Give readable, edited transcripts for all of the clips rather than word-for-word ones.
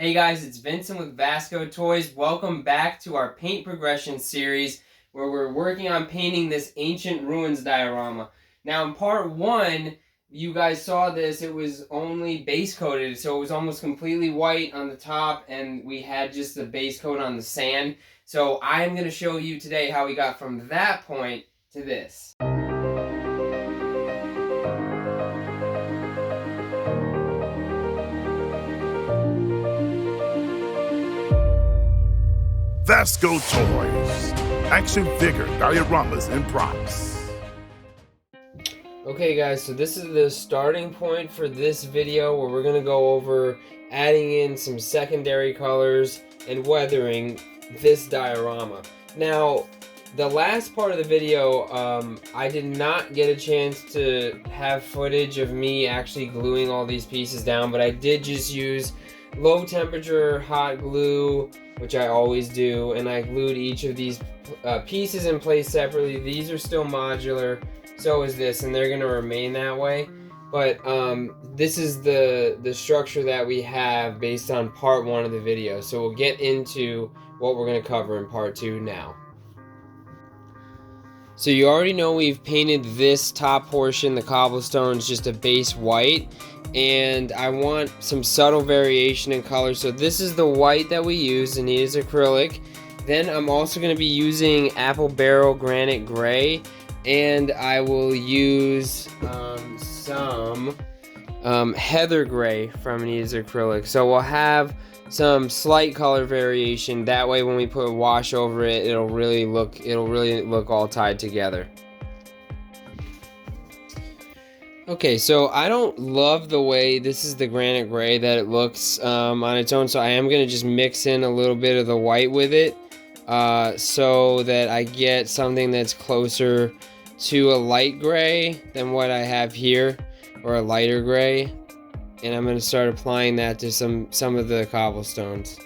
Hey guys, it's Vincent with Vascotoys. Welcome back to our paint progression series where we're working on painting this ancient ruins diorama. Now in part one, you guys saw this, it was only base coated, so it was almost completely white on the top and we had just the base coat on the sand. So I'm going to show you today how we got from that point to this. Vascotoys, action figure dioramas and props. Okay guys, so this is the starting point for this video where we're going to go over adding in some secondary colors and weathering this diorama. Now, the last part of the video, I did not get a chance to have footage of me actually gluing all these pieces down, but I did just use low temperature hot glue, which I always do, and I glued each of these pieces in place separately. These are still modular, so is this, and they're going to remain that way. But this is the structure that we have based on part one of the video. So we'll get into what we're going to cover in part two now. So you already know we've painted this top portion, the cobblestones, just a base white. And I want some subtle variation in color. So this is the white that we use, and it is acrylic. Then I'm also going to be using apple barrel granite gray. And I will use some heather gray from Anita's acrylic. So we'll have some slight color variation. That way when we put a wash over it, it'll really look all tied together. Okay, so I don't love the way this is the granite gray that it looks on its own, so I am going to just mix in a little bit of the white with it so that I get something that's closer to a light gray than what I have here, or a lighter gray. And I'm going to start applying that to some of the cobblestones.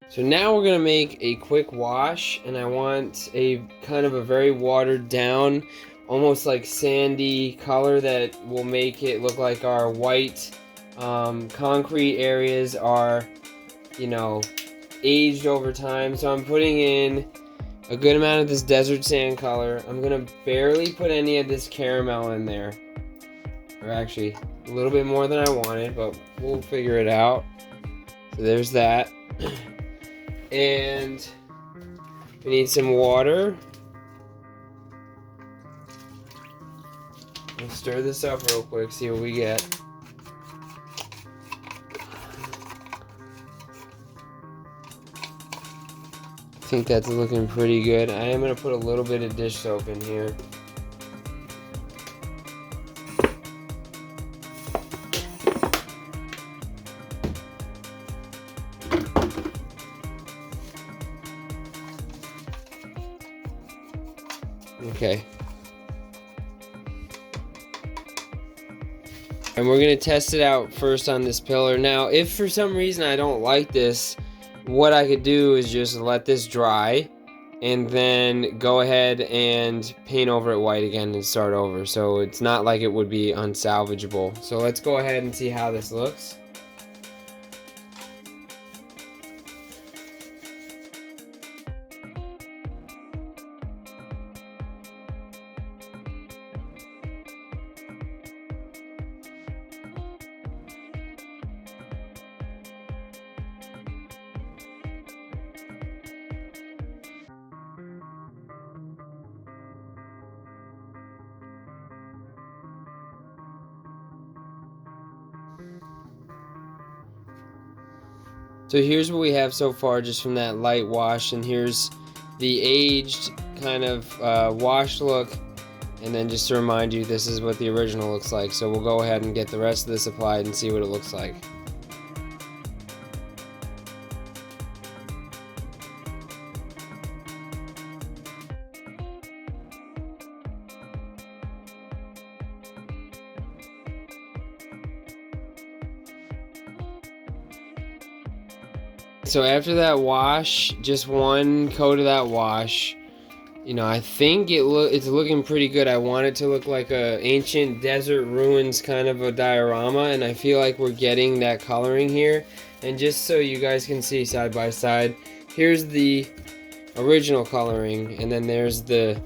So now we're going to make a quick wash, and I want a kind of a very watered down, almost like sandy color that will make it look like our white concrete areas are, you know, aged over time. So I'm putting in a good amount of this desert sand color. I'm going to barely put any of this caramel in there, or actually a little bit more than I wanted, but we'll figure it out. So there's that. And we need some water. We'll stir this up real quick, see what we get. I think that's looking pretty good. I am going to put a little bit of dish soap in here. Okay. And we're going to test it out first on this pillar. Now, if for some reason I don't like this, what I could do is just let this dry and then go ahead and paint over it white again and start over. So it's not like it would be unsalvageable. So let's go ahead and see how this looks. So here's what we have so far just from that light wash, and here's the aged kind of wash look. And then just to remind you, this is what the original looks like. So we'll go ahead and get the rest of this applied and see what it looks like. So after that wash, just one coat of that wash, you know, I think it's looking pretty good. I want it to look like a ancient desert ruins kind of a diorama, and I feel like we're getting that coloring here. And just so you guys can see side by side, here's the original coloring, and then there's the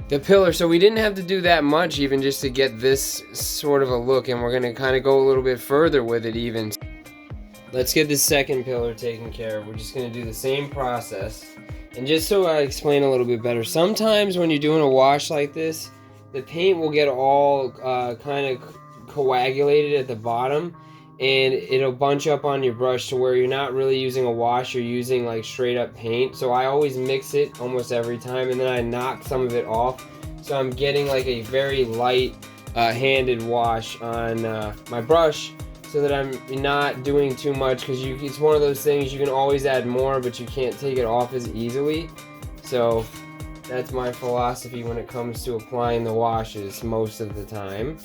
pillar. So we didn't have to do that much even just to get this sort of a look, and we're gonna kind of go a little bit further with it even. Let's get the second pillar taken care of. We're just gonna do the same process. And just so I explain a little bit better, sometimes when you're doing a wash like this, the paint will get all kind of coagulated at the bottom, and it'll bunch up on your brush to where you're not really using a wash, you're using like straight up paint. So I always mix it almost every time, and then I knock some of it off. So I'm getting like a very light handed wash on my brush, so that I'm not doing too much, because it's one of those things you can always add more, but you can't take it off as easily. So that's my philosophy when it comes to applying the washes most of the time.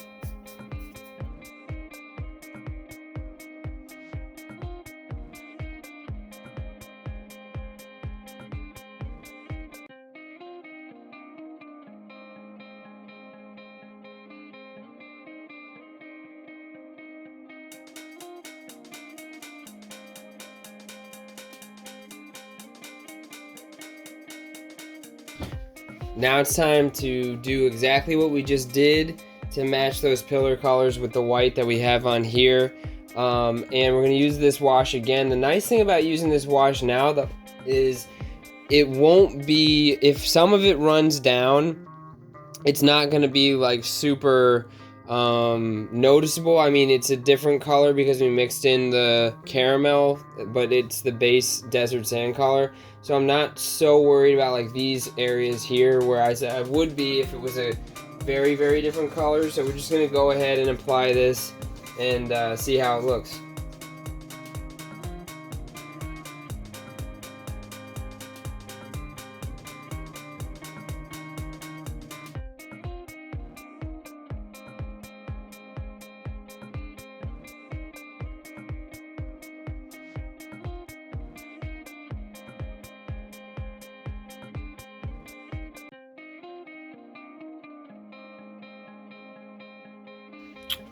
Now it's time to do exactly what we just did to match those pillar colors with the white that we have on here. And we're going to use this wash again. The nice thing about using this wash now is it won't be, if some of it runs down, it's not going to be like super noticeable. I mean, it's a different color because we mixed in the caramel, but it's the base desert sand color. So I'm not so worried about like these areas here where I would be if it was a very, very different color. So we're just going to go ahead and apply this and see how it looks.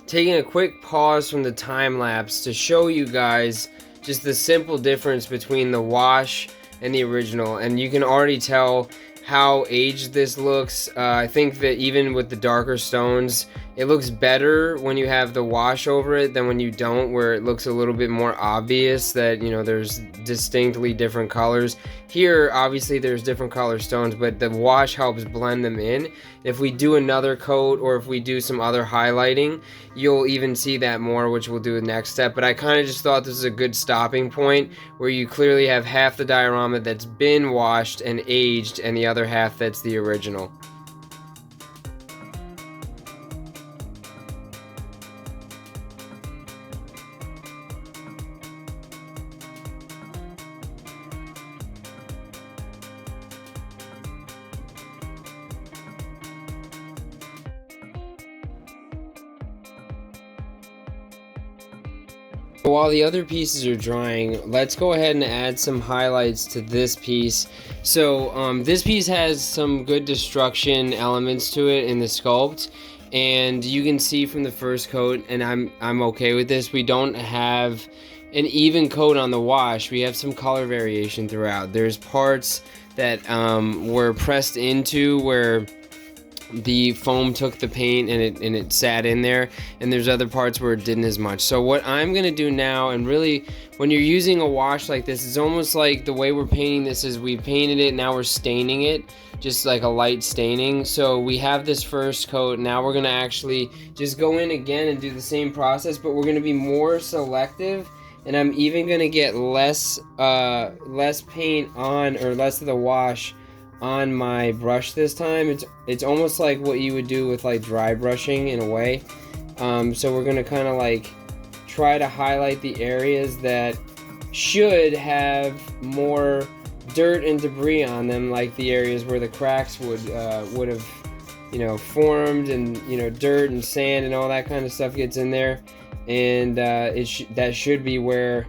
Taking a quick pause from the time lapse to show you guys just the simple difference between the wash and the original, and you can already tell how aged this looks. I think that even with the darker stones, it looks better when you have the wash over it than when you don't, where it looks a little bit more obvious that, you know, there's distinctly different colors. Here, obviously there's different color stones, but the wash helps blend them in. If we do another coat or if we do some other highlighting, you'll even see that more, which we'll do the next step. But I kind of just thought this is a good stopping point where you clearly have half the diorama that's been washed and aged and the other half that's the original. While the other pieces are drying, let's go ahead and add some highlights to this piece. So this piece has some good destruction elements to it in the sculpt, and you can see from the first coat, and I'm okay with this, we don't have an even coat on the wash. We have some color variation throughout. There's parts that were pressed into where the foam took the paint and it sat in there, and there's other parts where it didn't as much. So what I'm gonna do now, and really when you're using a wash like this, it's almost like the way we're painting this is we painted it, now we're staining it, just like a light staining. So we have this first coat, now we're gonna actually just go in again and do the same process, but we're gonna be more selective and I'm even gonna get less paint on, or less of the wash on my brush this time. It's almost like what you would do with like dry brushing in a way. So we're gonna kind of like try to highlight the areas that should have more dirt and debris on them, like the areas where the cracks would have, you know, formed, and, you know, dirt and sand and all that kind of stuff gets in there, and that should be where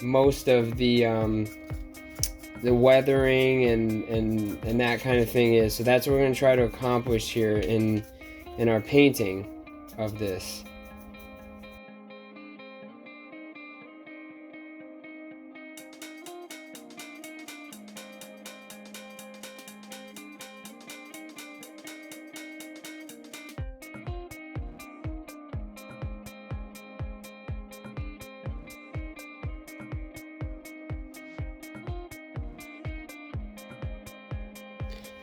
most of the weathering and that kind of thing is. So that's what we're going to try to accomplish here in our painting of this.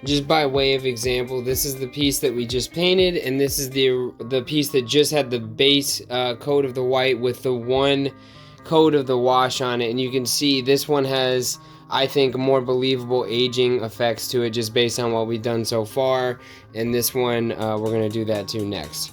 Just by way of example, this is the piece that we just painted, and this is the piece that just had the base coat of the white with the one coat of the wash on it. And you can see this one has, I think, more believable aging effects to it, just based on what we've done so far. And this one, we're going to do that too next.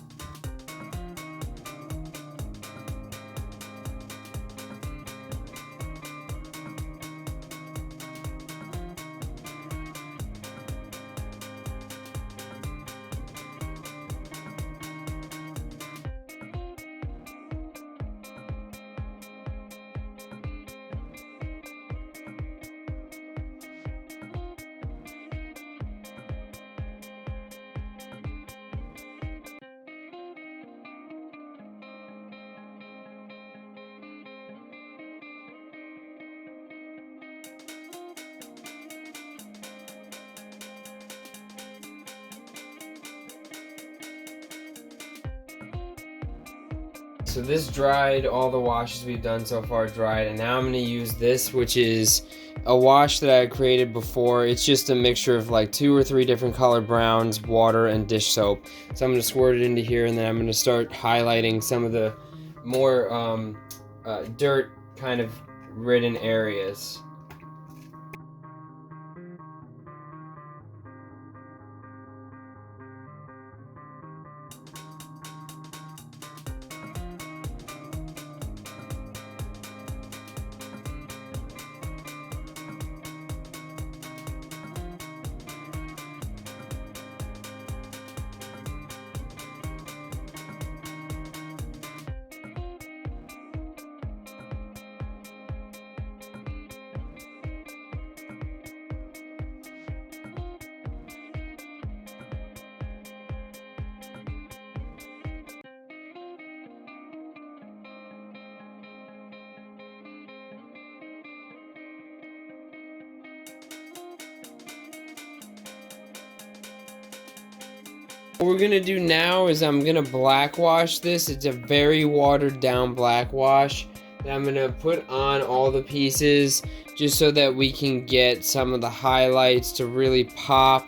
So this dried, all the washes we've done so far dried, and now I'm going to use this, which is a wash that I had created before. It's just a mixture of like 2 or 3 different color browns, water, and dish soap. So I'm going to squirt it into here, and then I'm going to start highlighting some of the more dirt kind of ridden areas. What we're gonna do now is I'm gonna black wash this. It's a very watered down black wash that I'm gonna put on all the pieces, just so that we can get some of the highlights to really pop.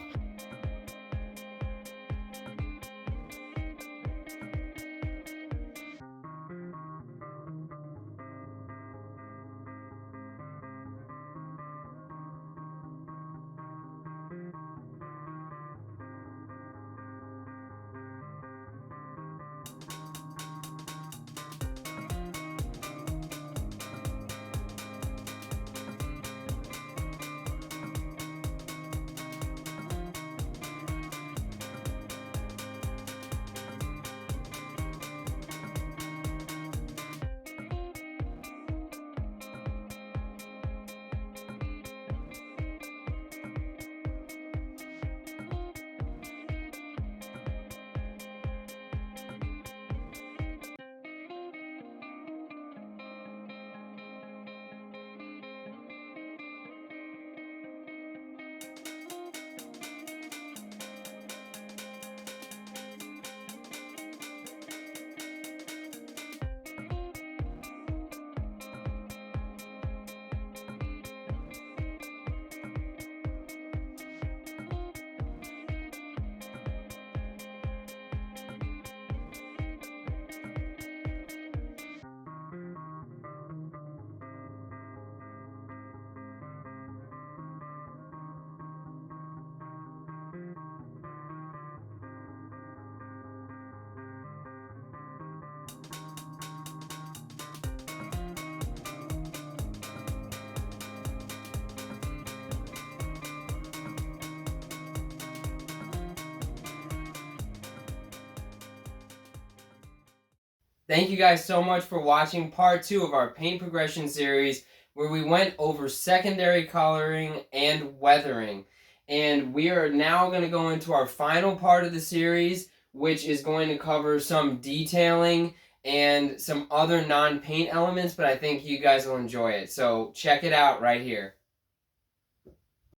Thank you guys so much for watching part 2 of our paint progression series, where we went over secondary coloring and weathering. And we are now going to go into our final part of the series, which is going to cover some detailing and some other non-paint elements, but I think you guys will enjoy it. So check it out right here.